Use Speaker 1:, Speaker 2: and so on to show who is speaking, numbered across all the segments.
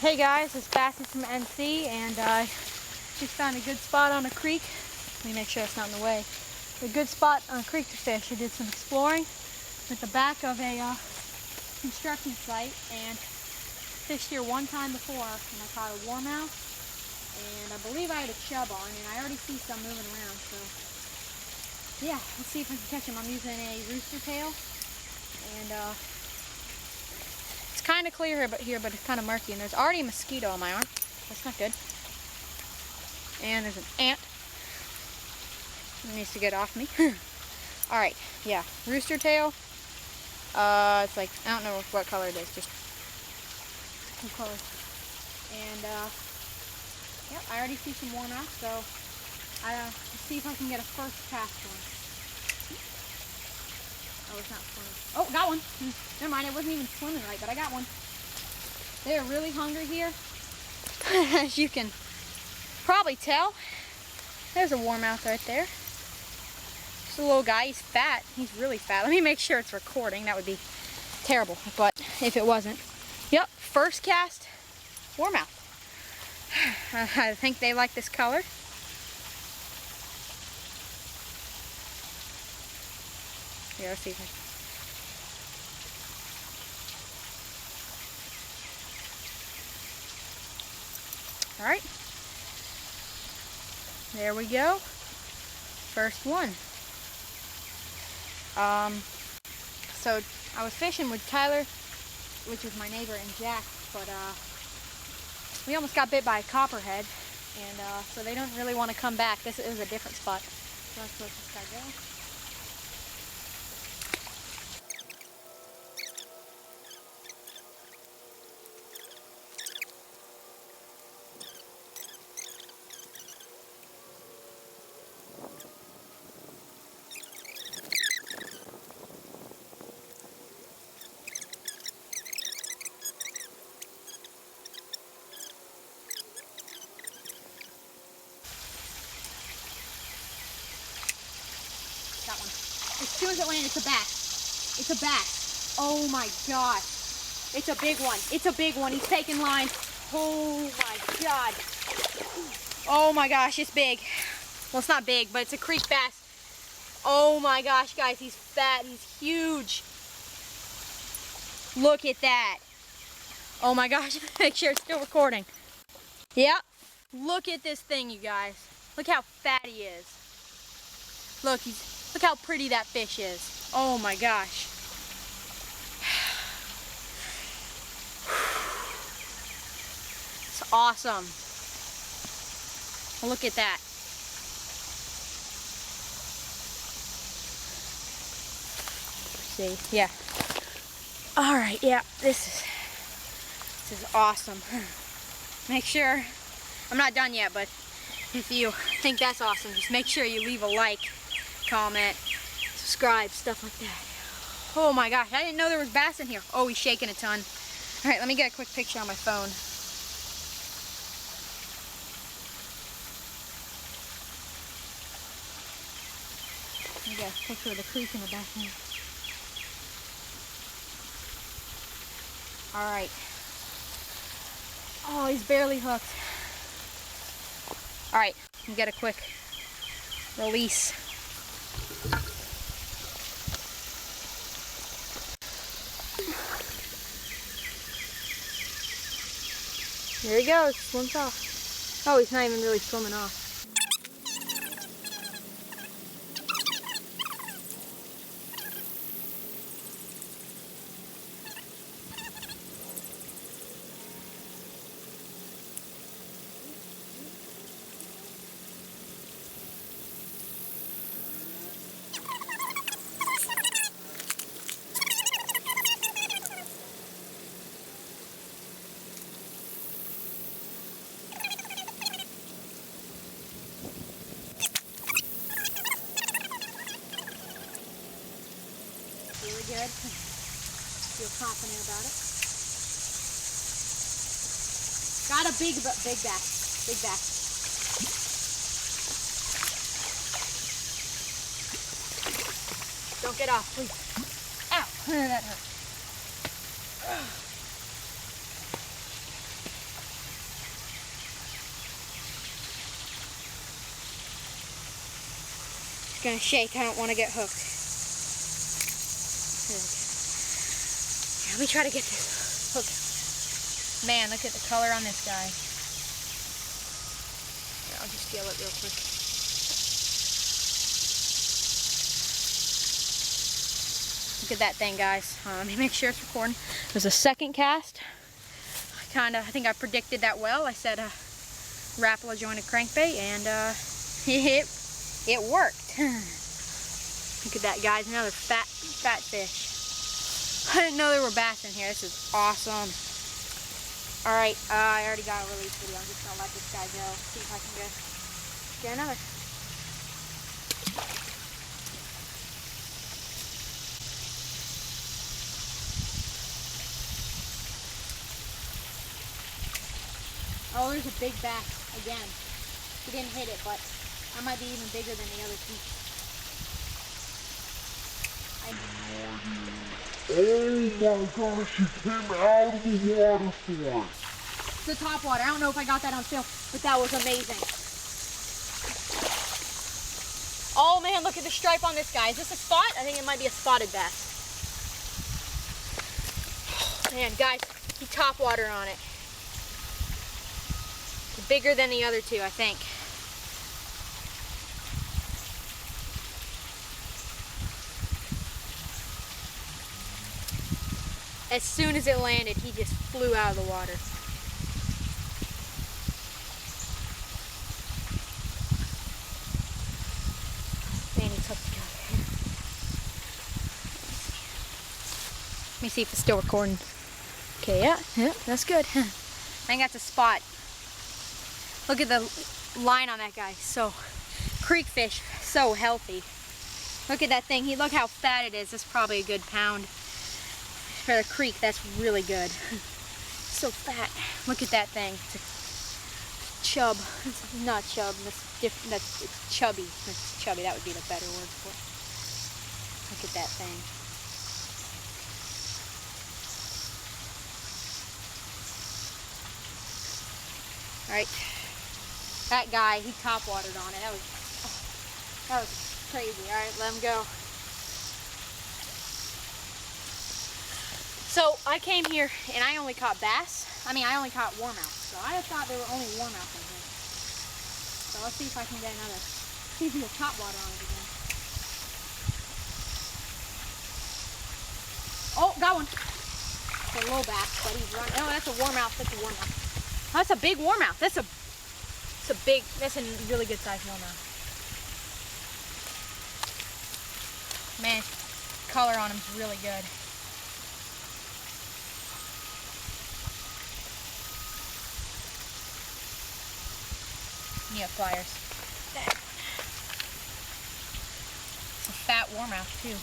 Speaker 1: Hey guys, it's Bassy from NC, and I just found a good spot on a creek. Let me make sure it's not in the way. A good spot on a creek to fish. I did some exploring at the back of a construction site and fished here one time before, and I caught a warmouth, and I believe I had a chub on, and I already see some moving around, so yeah, let's see if I can catch him. I'm using a rooster tail, and it's kind of clear here, but it's kind of murky, and there's already a mosquito on my arm. That's not good. And there's an ant. It needs to get off me. All right, yeah, rooster tail. It's like, I don't know what color it is, just two colors. And yeah, I already see some warmouth, so let's see if I can get a first cast one. Oh, it's not swimming. Oh, got one. Never mind, it wasn't even swimming right, but I got one. They are really hungry here. As you can probably tell, there's a warmouth right there. Just a little guy. He's fat. He's really fat. Let me make sure it's recording. That would be terrible, but if it wasn't. Yep, first cast warmouth. I think they like this color. Here, let's see if I... All right. There we go. First one. So I was fishing with Tyler, which is my neighbor, and Jack, but we almost got bit by a copperhead, and so they don't really want to come back. This is a different spot. So let's let this guy go. Got one. As soon as it landed, it's a bass. It's a bass. Oh my gosh. It's a big one. It's a big one. He's taking line. Oh my god. Oh my gosh, it's big. Well, it's not big, but it's a creek bass. Oh my gosh, guys, he's fat. He's huge. Look at that. Oh my gosh, make sure it's still recording. Yep. Look at this thing, you guys. Look how fat he is. Look, look how pretty that fish is. Oh my gosh. It's awesome. Look at that. See, yeah. All right, yeah, this is awesome. Make sure, I'm not done yet, but if you think that's awesome, just make sure you leave a like, comment, subscribe, stuff like that. Oh my gosh, I didn't know there was bass in here. Oh, he's shaking a ton. All right, let me get a quick picture on my phone. Let me get a picture of the creek in the background. All right. Oh, he's barely hooked. All right, let me get a quick release. There he goes, swims off. Oh, he's not even really swimming off. Really good. Feel confident about it. Got a big bass. Big bass. Don't get off, please. Ow! That hurt. gonna shake. I don't want to get hooked. Let me try to get this hook. Man, look at the color on this guy. Here, I'll just feel it real quick. Look at that thing, guys. Let me make sure it's recording. It was a second cast. I think I predicted that well. I said Rapala joined a crankbait, and it worked. Look at that, guys. Another fat fish. I didn't know there were bass in here. This is awesome. All right, I already got a release video. I'm just gonna let this guy go. See if I can get another. Oh, there's a big bass again. He didn't hit it, but that might be even bigger than the other two.
Speaker 2: Oh my gosh, he came out of the water for it.
Speaker 1: It's the topwater. I don't know if I got that on film, but that was amazing. Oh man, look at the stripe on this guy. Is this a spot? I think it might be a spotted bass. Man, guys, he topwater on it. Bigger than the other two, I think. As soon as it landed, he just flew out of the water. Man, he's hooked together. Let me see if it's still recording. Okay, yeah, that's good. I think that's a spot. Look at the line on that guy. So, creek fish, so healthy. Look at that thing. Look how fat it is. That's probably a good pound. For the creek, that's really good. So fat. Look at that thing. It's a chub. It's not chub. It's chubby. It's chubby. That would be the better word for it. Look at that thing. All right. That guy, he topwatered on it. That was crazy. All right, let him go. So I came here and I only caught bass. I only caught warmouth. So I thought there were only warmouth in here. So let's see if I can get another. See if he'll topwater on it again. Oh, got one. It's a little bass, but he's running. Oh, that's a warmouth. That's a warmouth. Oh, that's a big warmouth. That's a really good size warmouth. Man, color on him's really good. Yeah, pliers. It's a fat warmouth too.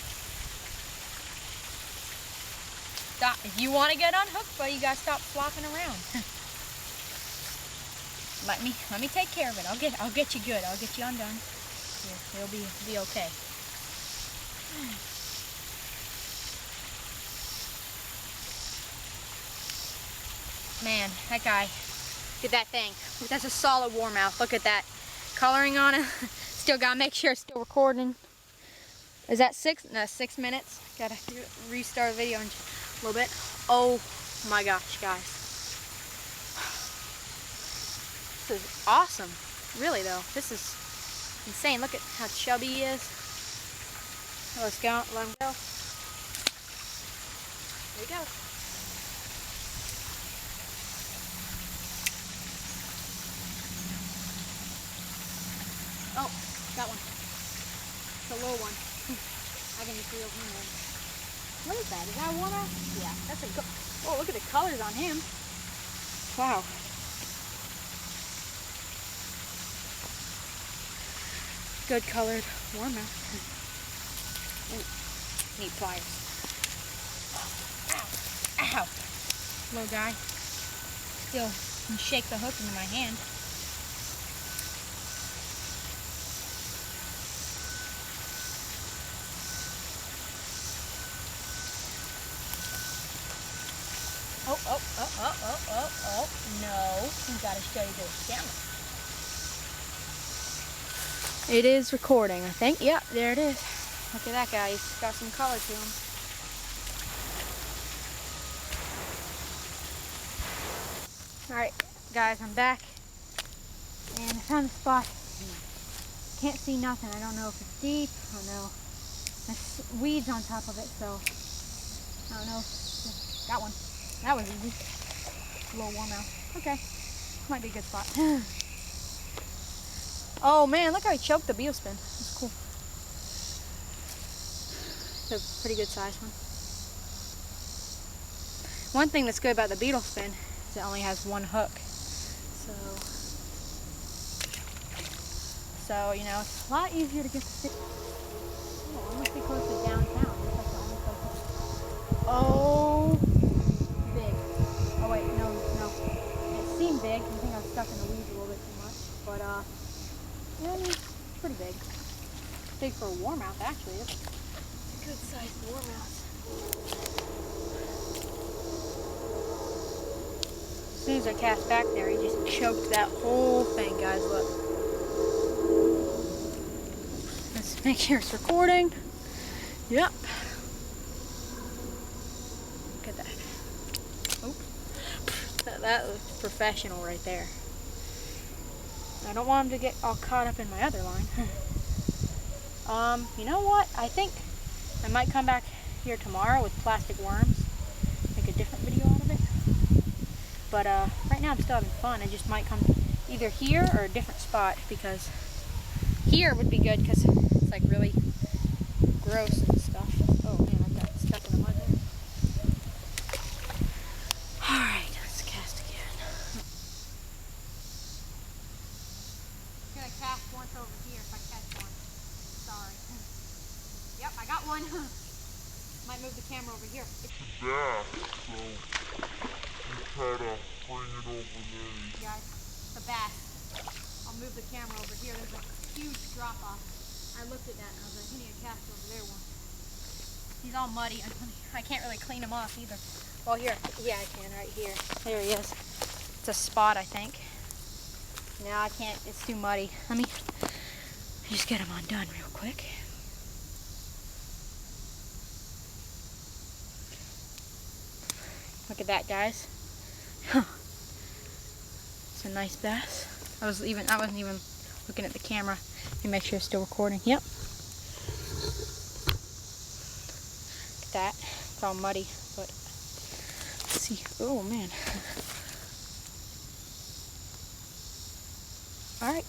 Speaker 1: Stop. If you want to get unhooked, buddy, you gotta stop flopping around. Let me take care of it. I'll get you good. I'll get you undone. Here, it'll be okay. Man, that guy. Look at that thing. That's a solid warmouth. Look at that coloring on it. Still gotta make sure it's still recording. Is that 6? No, 6 minutes. Gotta restart the video in a little bit. Oh my gosh, guys. This is awesome. Really though, this is insane. Look at how chubby he is. Let's go. Let him go. There he goes. Oh, got one. It's a low one. I can just reel him in. What is that? Is that a warmouth? Yeah, that's a good. Oh, look at the colors on him. Wow. Good colored warmouth. Need pliers. Ow. Ow. Little guy. Still can shake the hook into my hand. Oh, no. You gotta show you this camera. It is recording, I think. Yep, there it is. Look at that guy. He's got some color to him. Alright, guys, I'm back. And I found the spot. Can't see nothing. I don't know if it's deep. I don't know. There's weeds on top of it, so I don't know. Got one. That was easy. A little warmouth. Okay. Might be a good spot. Oh man, look how he choked the beetle spin. That's cool. It's a pretty good size one. One thing that's good about the beetle spin is it only has one hook. So you know, it's a lot easier to get the fish. Oh, I must be close to downtown. Looks like the only place. Oh, big. Oh wait, no. It seemed big. I think I was stuck in the weeds a little bit too much. But yeah, it's pretty big. Big for a warmouth, actually. It's a good sized warmouth. As soon as I cast back there, he just choked that whole thing, guys. Look. Let's make sure it's recording. Yep. Look at that. Oh, that was professional right there. I don't want him to get all caught up in my other line. You know what? I think I might come back here tomorrow with plastic worms. Make a different video out of it. But right now I'm still having fun. I just might come either here or a different spot, because here would be good because it's like really gross and stuff. Oh man, I got stuck in the mud there. Alright, let's cast again. I'm gonna cast once over here if I catch one. Sorry. Yep, I got one. Might move the camera over here.
Speaker 2: Yeah, so you try to bring it over there.
Speaker 1: Guys, the bass. I'll move the camera over here. There's a huge drop off. I looked at that and I was like, I need a cast over there one. He's all muddy. I can't really clean him off either. Well, here. Yeah, I can right here. There he is. It's a spot, I think. No, I can't. It's too muddy. Let me just get him undone real quick. Look at that, guys. It's a nice bass. I wasn't even looking at the camera to make sure it's still recording. Yep. Look at that. It's all muddy, but let's see. Oh man. All right.